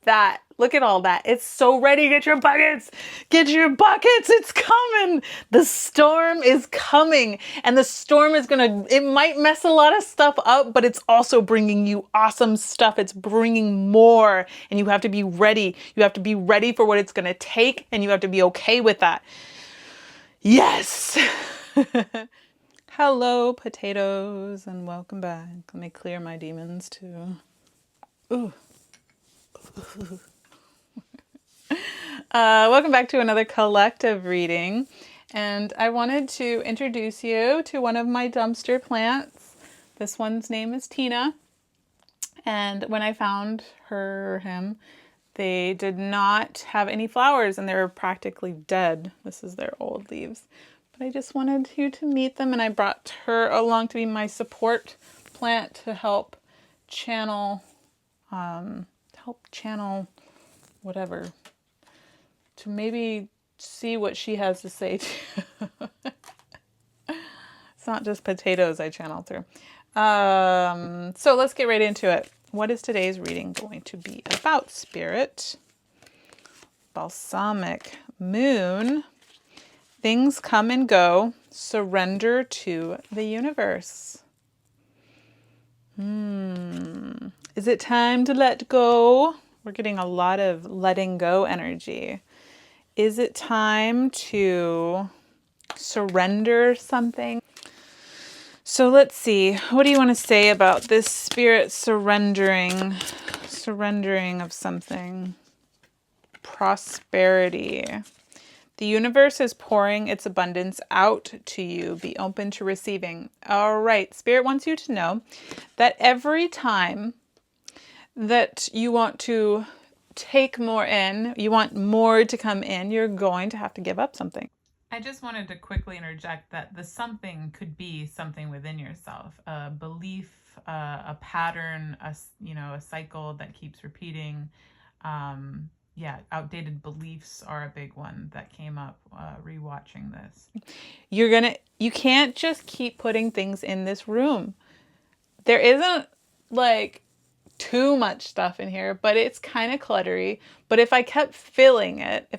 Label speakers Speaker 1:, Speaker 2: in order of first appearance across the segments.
Speaker 1: that. Look at all that. It's so ready. Get your buckets. Get your buckets. It's coming. The storm is coming. And the storm is it might mess a lot of stuff up, but it's also bringing you awesome stuff. It's bringing more. And you have to be ready. You have to be ready for what it's going to take. And you have to be okay with that. Yes. Hello, potatoes, and welcome back. Let me clear my demons too. Ooh. Welcome back to another collective reading. And I wanted to introduce you to one of my dumpster plants. This one's name is Tina. And when I found her or him, they did not have any flowers and they were practically dead. This is their old leaves. But I just wanted you to meet them, and I brought her along to be my support plant to help channel whatever, to maybe see what she has to say to you. It's not just potatoes I channel through. So let's get right into it. What is today's reading going to be about, Spirit? Balsamic moon. Things come and go. Surrender to the universe. Is it time to let go? We're getting a lot of letting go energy. Is it time to surrender something? So let's see. What do you want to say about this, Spirit? Surrendering of something. Prosperity. The universe is pouring its abundance out to you. Be open to receiving. All right. Spirit wants you to know that every time that you want to take more in, you want more to come in, you're going to have to give up something. I just wanted to quickly interject that the something could be something within yourself, a belief, a pattern, a cycle that keeps repeating. Outdated beliefs are a big one that came up rewatching this. You can't just keep putting things in this room. There isn't like too much stuff in here, but it's kind of cluttery. But if I kept filling it, then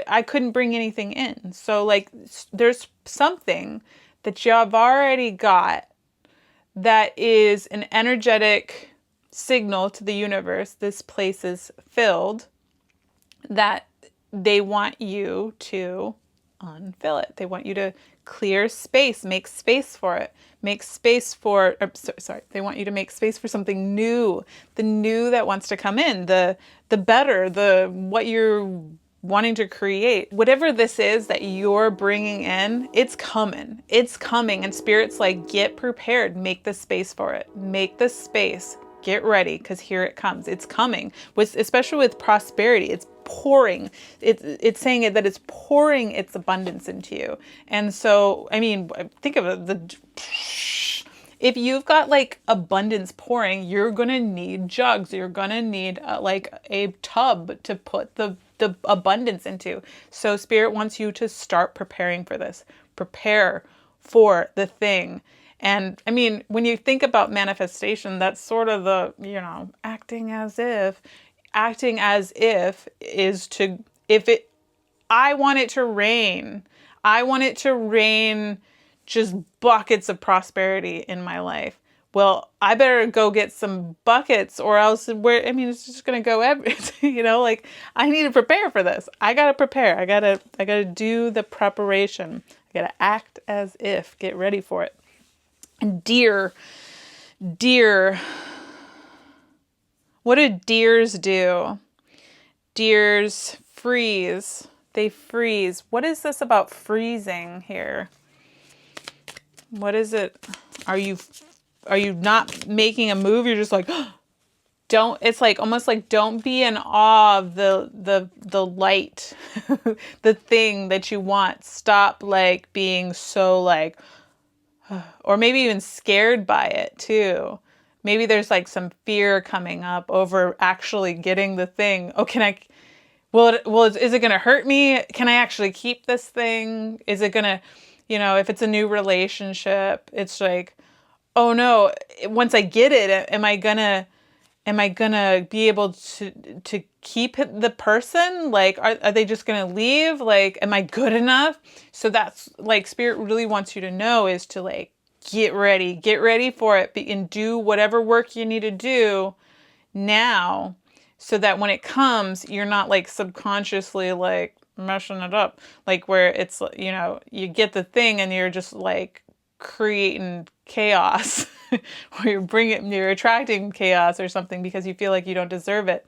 Speaker 1: I couldn't bring anything in. So like there's something that you've already got that is an energetic signal to the universe. This place is filled, that they want you to unfill it. They want you to clear space, make space for it, they want you to make space for something new, the new that wants to come in, the better, what you're wanting to create. Whatever this is that you're bringing in, it's coming. And Spirit's like, get prepared, make the space for it, make the space, get ready, because here it comes. It's coming, especially with prosperity. It's pouring. It's saying that it's pouring its abundance into you. And so, I mean, think of it, if you've got like abundance pouring, you're going to need jugs. You're going to need like a tub to put the abundance into. So Spirit wants you to start preparing for this. Prepare for the thing. And I mean, when you think about manifestation, that's sort of the, acting as if is to, I want it to rain. I want it to rain just buckets of prosperity in my life. Well, I better go get some buckets, or else it's just going to go like I need to prepare for this. I got to prepare. I got to do the preparation. I got to act as if, get ready for it. And deer, what do deers do? Deers freeze. They freeze. What is this about freezing here? What is it? Are you not making a move? You're just like, it's like almost like don't be in awe of the light, the thing that you want. Stop like being so like, or maybe even scared by it too. Maybe there's like some fear coming up over actually getting the thing. Oh, is it going to hurt me? Can I actually keep this thing? Is it going to, if it's a new relationship, it's like, oh no, once I get it, am I gonna be able to keep the person? Like, are they just gonna leave? Like, am I good enough? So that's like spirit really wants you to know is to like get ready for it, and do whatever work you need to do now, so that when it comes, you're not like subconsciously like messing it up, like where it's, you know, you get the thing and you're just like creating chaos or you're attracting chaos or something because you feel like you don't deserve it.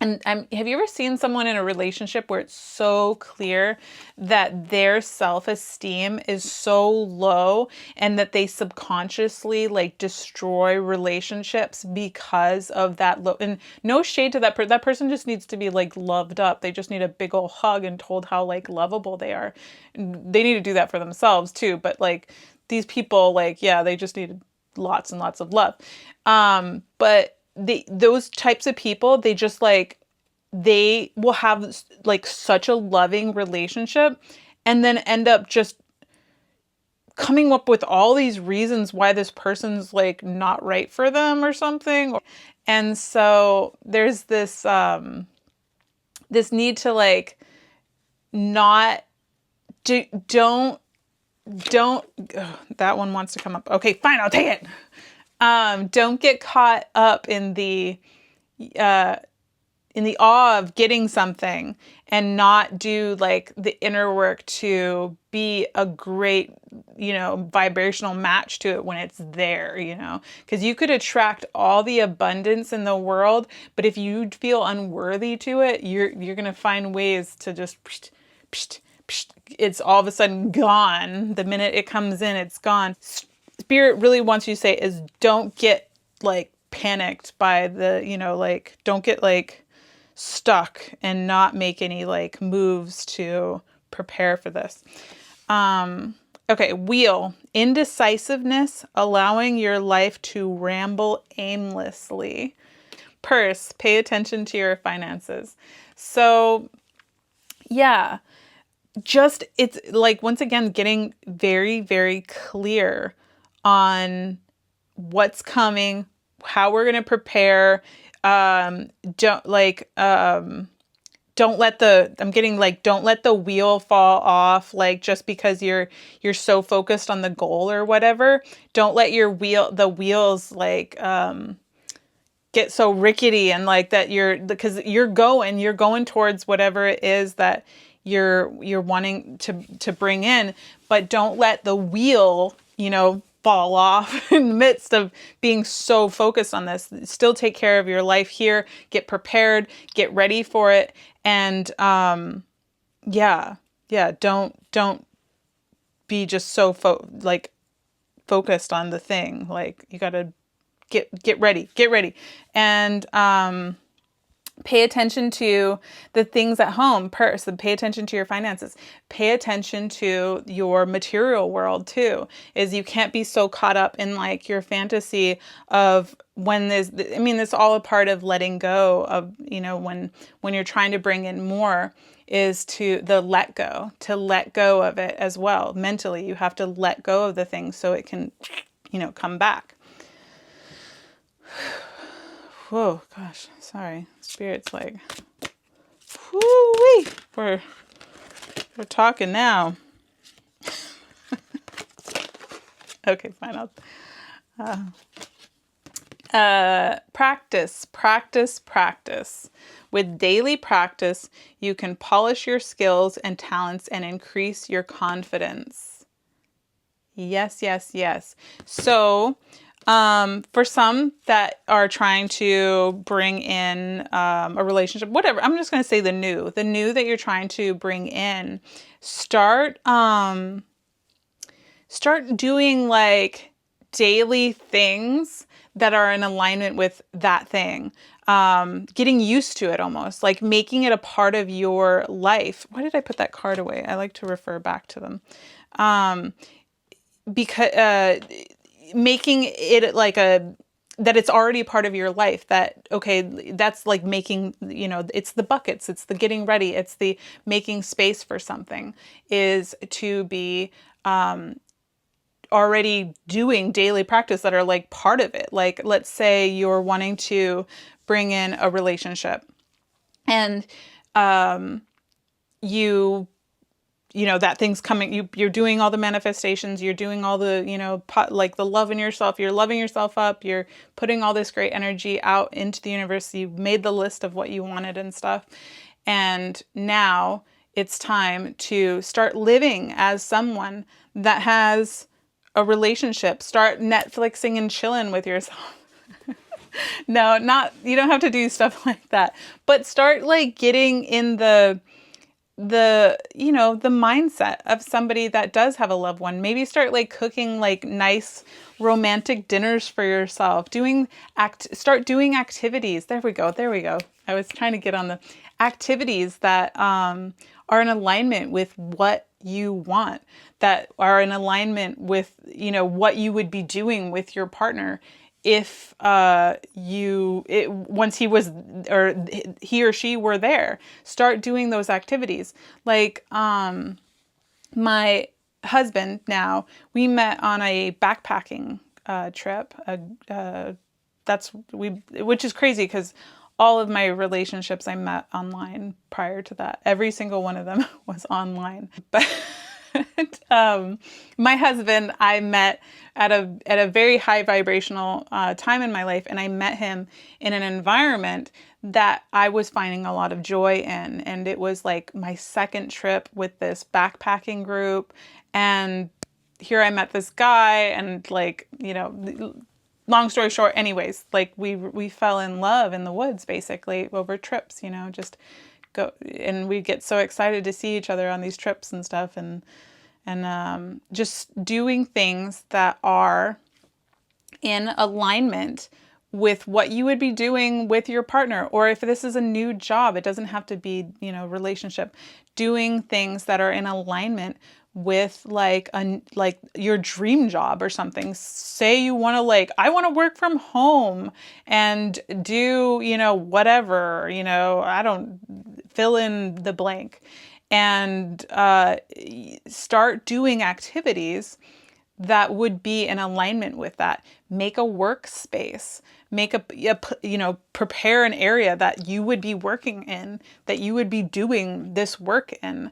Speaker 1: And have you ever seen someone in a relationship where it's so clear that their self-esteem is so low and that they subconsciously like destroy relationships because of that low? And no shade to that person. That person just needs to be like loved up. They just need a big old hug and told how like lovable they are. They need to do that for themselves too. But like these people, like, yeah, they just need lots and lots of love. But those types of people, they just like, they will have like such a loving relationship and then end up just coming up with all these reasons why this person's like not right for them or something. And so there's this this need to like not do don't ugh, that one wants to come up. Okay, fine, I'll take it. Don't get caught up in the awe of getting something and not do like the inner work to be a great, you know, vibrational match to it when it's there, you know, because you could attract all the abundance in the world, but if you feel unworthy to it, you're going to find ways to just psh, psh, psh, it's all of a sudden gone. The minute it comes in, it's gone. Spirit really wants you to say is don't get like panicked by the, you know, like don't get like stuck and not make any like moves to prepare for this. Okay, wheel. Indecisiveness, allowing your life to ramble aimlessly. Purse, pay attention to your finances. So yeah, just it's like once again getting very, very clear on what's coming, how we're going to prepare. Don't like don't let the don't let the wheel fall off, like just because you're so focused on the goal or whatever. Don't let the wheels like get so rickety and like that because you're going towards whatever it is that you're wanting to bring in, but don't let the wheel, you know, fall off in the midst of being so focused on this. Still take care of your life here, get prepared, get ready for it. And yeah, don't be just so focused on the thing. Like you got to get ready, and pay attention to the things at home. Purse, and pay attention to your finances. Pay attention to your material world too. Is you can't be so caught up in like your fantasy of when there's, I mean, it's all a part of letting go of, you know, when you're trying to bring in more, is to let go of it as well. Mentally, you have to let go of the things so it can, you know, come back. Whoa, gosh, sorry. Spirit's like, whoo-wee. We're talking now. Okay, fine. Practice. With daily practice, you can polish your skills and talents and increase your confidence. Yes. So, for some that are trying to bring in a relationship, whatever, I'm just going to say the new that you're trying to bring in, start doing like daily things that are in alignment with that thing. Getting used to it, almost like making it a part of your life. Why did I put that card away? I like to refer back to them. Because making it like that it's already part of your life, that, okay, that's like making, you know, it's the buckets, it's the getting ready, it's the making space for something, is to be already doing daily practice that are like part of it. Like, let's say you're wanting to bring in a relationship, and that thing's coming, you're doing all the manifestations, you're doing all the, like the love in yourself, you're loving yourself up, you're putting all this great energy out into the universe, you've made the list of what you wanted and stuff. And now it's time to start living as someone that has a relationship. Start Netflixing and chilling with yourself. No, you don't have to do stuff like that, but start like getting in the mindset of somebody that does have a loved one. Maybe start like cooking like nice romantic dinners for yourself. Start doing activities. There we go. I was trying to get on the activities that are in alignment with what you want, that are in alignment with, what you would be doing with your partner if once he was, or he or she were there. Start doing those activities. Like my husband, now we met on a backpacking trip. Which is crazy because all of my relationships I met online prior to that. Every single one of them was online. But my husband, I met at a very high vibrational time in my life, and I met him in an environment that I was finding a lot of joy in. And it was like my second trip with this backpacking group, and here I met this guy, and like, long story short, anyways, like we fell in love in the woods basically over trips, just go, and we get so excited to see each other on these trips and stuff, and just doing things that are in alignment with what you would be doing with your partner. Or if this is a new job, it doesn't have to be, relationship. Doing things that are in alignment with like your dream job or something. Say you want to I want to work from home and do, whatever, I don't, fill in the blank, and start doing activities that would be in alignment with that. Make a workspace. Prepare an area that you would be working in, that you would be doing this work in.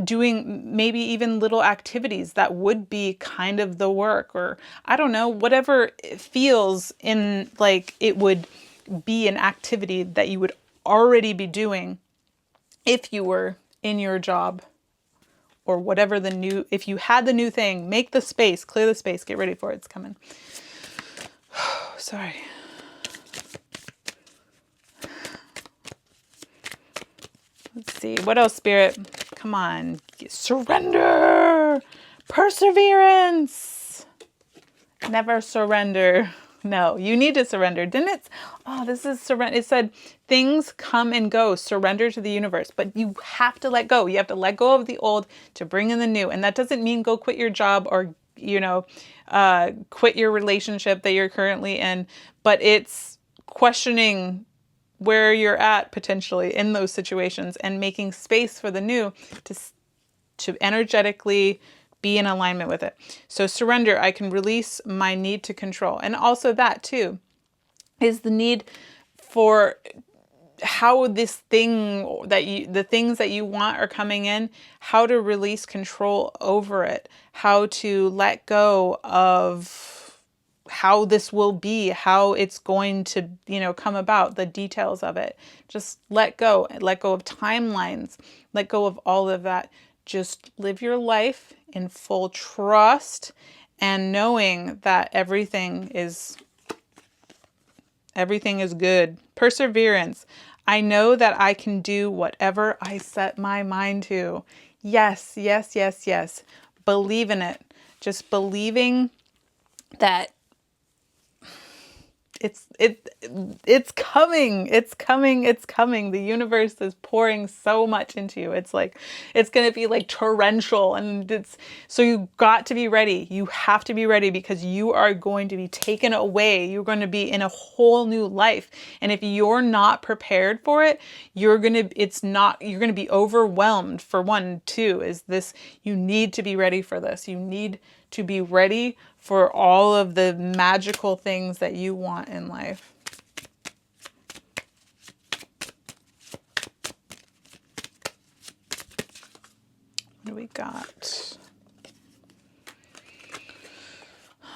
Speaker 1: Doing maybe even little activities that would be kind of the work, or I don't know, whatever it feels in like it would be an activity that you would already be doing if you were in your job, or whatever if you had the new thing. Make the space, clear the space, get ready for it, it's coming. Sorry. Let's see, what else, Spirit? Come on, surrender, perseverance, never surrender. No, you need to surrender. This is surrender. It said things come and go, surrender to the universe, but you have to let go. You have to let go of the old to bring in the new. And that doesn't mean go quit your job or, quit your relationship that you're currently in, but it's questioning where you're at potentially in those situations and making space for the new to energetically be in alignment with it. So surrender, I can release my need to control. And also that too is the need for how the things that you want are coming in, how to release control over it, how to let go of how this will be, how it's going to, come about, the details of it. Just let go of timelines, let go of all of that. Just live your life in full trust and knowing that everything is good. Perseverance. I know that I can do whatever I set my mind to. Yes, yes, yes, yes. Believe in it. Just believing that it's coming. It's coming. The universe is pouring so much into you. It's like, it's going to be like torrential, and so you got to be ready. You have to be ready because you are going to be taken away. You're going to be in a whole new life. And if you're not prepared for it, you're going to be overwhelmed. For one, too, you need to be ready for this. You need to be ready for all of the magical things that you want in life. What do we got?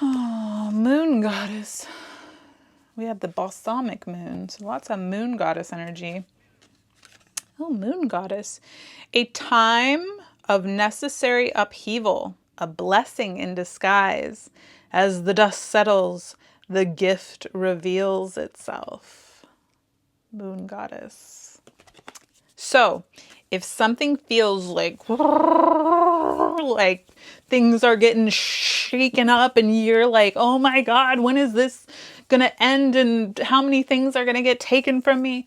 Speaker 1: Oh, moon goddess. We have the balsamic moon, so lots of moon goddess energy. Oh, moon goddess. A time of necessary upheaval, a blessing in disguise. As the dust settles, the gift reveals itself. Moon goddess. So, if something feels like things are getting shaken up and you're like, oh my God, when is this gonna end and how many things are gonna get taken from me?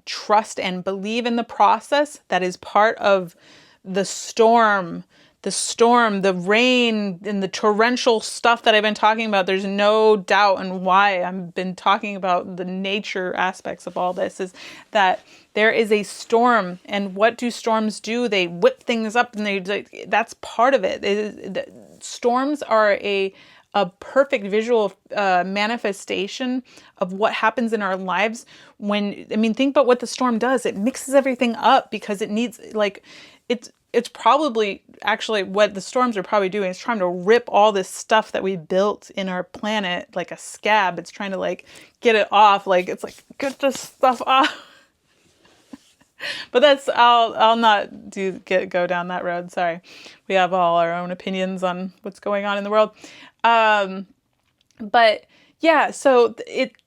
Speaker 1: Trust and believe in the process. That is part of the storm, the rain, and the torrential stuff that I've been talking about. There's no doubt, and why I've been talking about the nature aspects of all this is that there is a storm, and what do storms do? They whip things up, and that's part of it. Storms are a perfect visual manifestation of what happens in our lives when, think about what the storm does. It mixes everything up because it needs, it's probably actually what the storms are probably doing is trying to rip all this stuff that we built in our planet like a scab. It's trying to get it off. It's get this stuff off. But I'll not go down that road. Sorry. We have all our own opinions on what's going on in the world. But yeah, so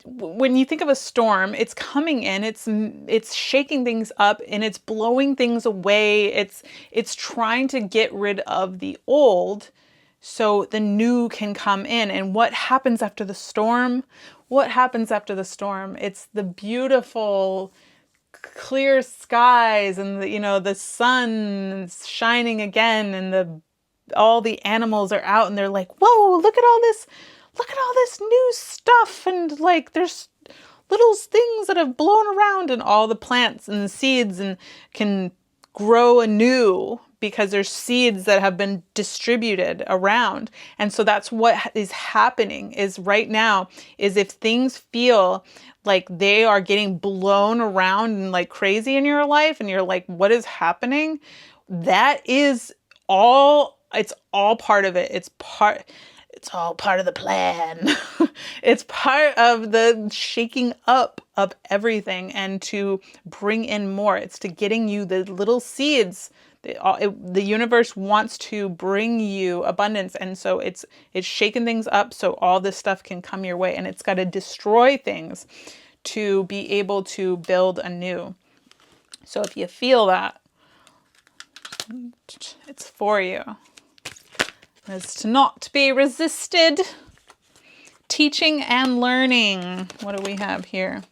Speaker 1: when you think of a storm, it's coming in, it's shaking things up and it's blowing things away. It's trying to get rid of the old so the new can come in. And what happens after the storm? What happens after the storm? It's the beautiful clear skies and the sun's shining again, and all the animals are out and they're like, whoa, look at all this new stuff, and there's little things that have blown around, and all the plants and the seeds and can grow anew because there's seeds that have been distributed around. And so that's what is happening is right now is if things feel like they are getting blown around and like crazy in your life and you're like, what is happening? That is all, it's all part of it. It's all part of the plan. It's part of the shaking up of everything and to bring in more. It's to getting you the little seeds. The universe wants to bring you abundance. And so it's shaking things up so all this stuff can come your way. And it's got to destroy things to be able to build anew. So if you feel that, it's for you. It's to not be resisted. Teaching and learning. What do we have here?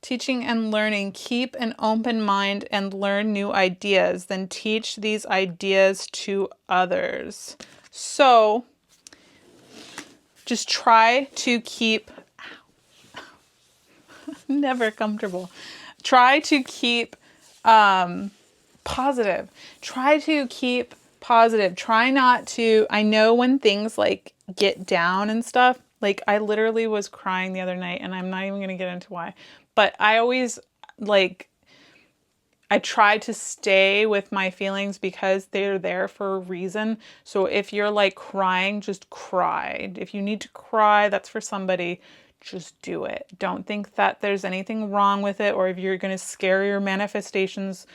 Speaker 1: Teaching and learning. Keep an open mind and learn new ideas. Then teach these ideas to others. So just try to keep never comfortable. Try to keep positive. Try to keep positive. Try not to, I know when things get down and stuff, I literally was crying the other night, and I'm not even going to get into why, but I always I try to stay with my feelings because they're there for a reason. So if you're crying, just cry. If you need to cry, that's for somebody. Just do it. Don't think that there's anything wrong with it, or if you're going to scare your manifestations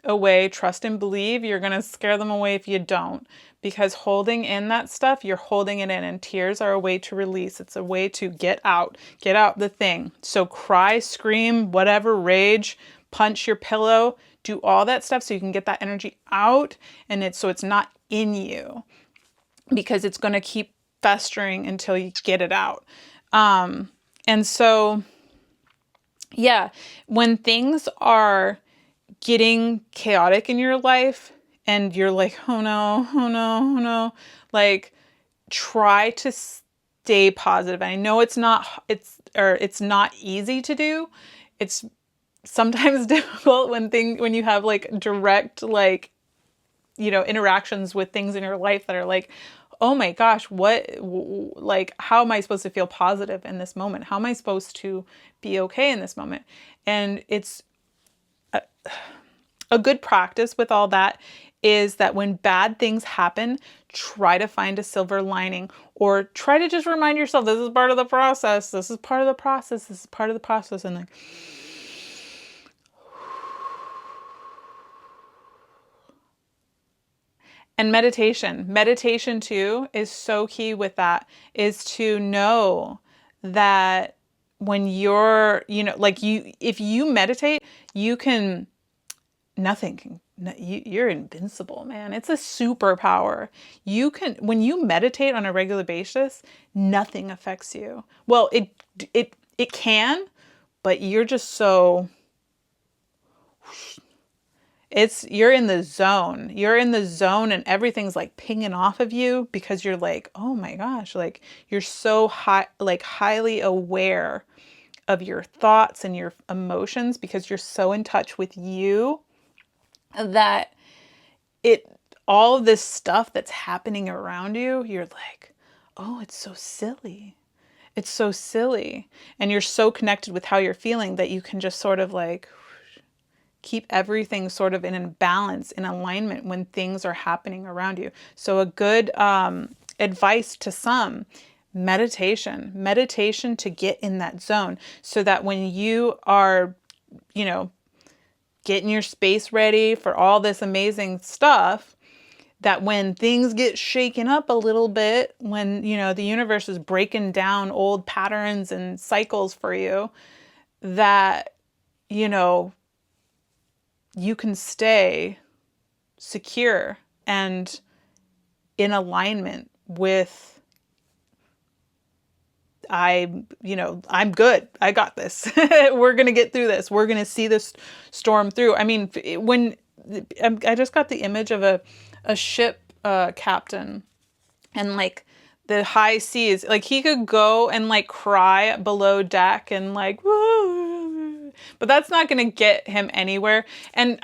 Speaker 1: away, trust and believe you're going to scare them away if you don't. Because holding in that stuff, you're holding it in, and tears are a way to release. It's a way to get out the thing. So cry, scream, whatever, rage, punch your pillow, do all that stuff so you can get that energy out, and so it's not in you, because it's going to keep festering until you get it out. And so, yeah, when things are getting chaotic in your life and you're like, oh no, try to stay positive. I know it's not easy to do. It's sometimes difficult when you have direct, interactions with things in your life that are like, oh my gosh, like, how am I supposed to feel positive in this moment? How am I supposed to be okay in this moment? And it's a good practice with all that is that when bad things happen, try to find a silver lining, or try to just remind yourself, this is part of the process. This is part of the process. This is part of the process. And like, and meditation too is so key with that, is to know that when you're, like if you meditate, you can, nothing can, you're invincible, man. It's a superpower. You can, when you meditate on a regular basis, nothing affects you. Well, it can, but you're just so, you're in the zone. You're in the zone and everything's like pinging off of you because you're like, oh my gosh, like you're so high, like highly aware of your thoughts and your emotions because you're so in touch with you that all of this stuff that's happening around you, you're like, oh, it's so silly. It's so silly. And you're so connected with how you're feeling that you can just sort of like keep everything sort of in a balance, in alignment when things are happening around you. So a good advice to some, meditation to get in that zone so that when you are, getting your space ready for all this amazing stuff, that when things get shaken up a little bit, when, the universe is breaking down old patterns and cycles for you, that, you can stay secure and in alignment with, I'm good. I got this. We're going to get through this. We're going to see this storm through. I mean, when I just got the image of a ship captain and like the high seas, like he could go and like cry below deck and like, whoa, but that's not going to get him anywhere. And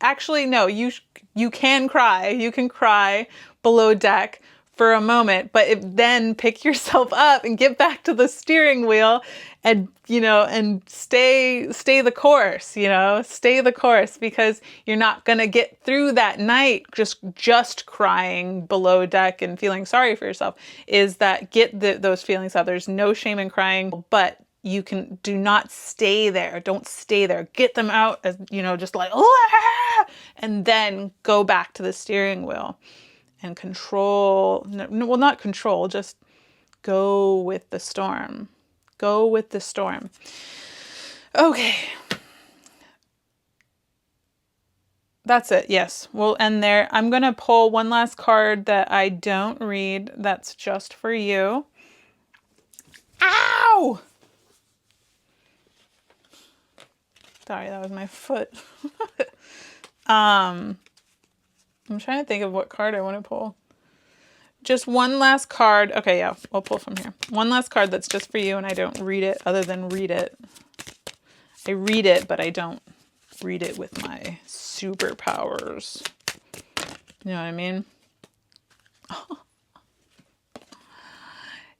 Speaker 1: actually, no, you can cry. You can cry below deck for a moment, but then pick yourself up and get back to the steering wheel and, and stay the course, stay the course, because you're not going to get through that night just crying below deck and feeling sorry for yourself. Is that get those feelings out. There's no shame in crying, but do not stay there. Don't stay there. Get them out as, just like, ah! And then go back to the steering wheel and control. Well, not control, just go with the storm. Go with the storm. Okay. That's it. Yes, we'll end there. I'm going to pull one last card that I don't read. That's just for you. Ow! Sorry, that was my foot. I'm trying to think of what card I want to pull. Just one last card. Okay, yeah, I'll pull from here. One last card that's just for you, and I don't read it other than read it. I read it, but I don't read it with my superpowers. You know what I mean?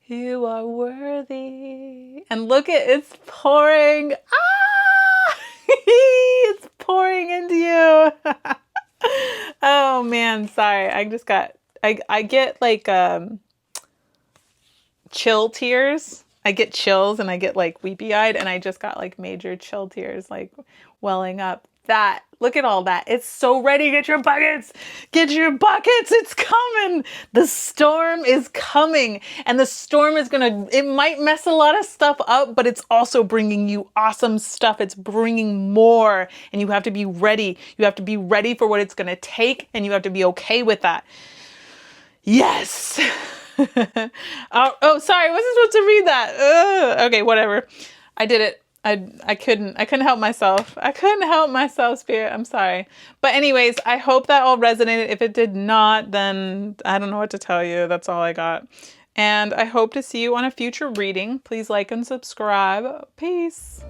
Speaker 1: You are worthy. And look at, it's pouring. Ah! It's pouring into you. Oh man, sorry. I get like chill tears. I get chills and I get like weepy eyed, and I just got like major chill tears like welling up. Look at all that. It's so ready. Get your buckets. Get your buckets. It's coming. The storm is coming, and the storm is it might mess a lot of stuff up, but it's also bringing you awesome stuff. It's bringing more, and you have to be ready. You have to be ready for what it's going to take, and you have to be okay with that. Yes. Oh, sorry. I wasn't supposed to read that. Okay, whatever. I did it. I couldn't help myself. I couldn't help myself, Spirit. I'm sorry. But anyways, I hope that all resonated. If it did not, then I don't know what to tell you. That's all I got. And I hope to see you on a future reading. Please like and subscribe. Peace.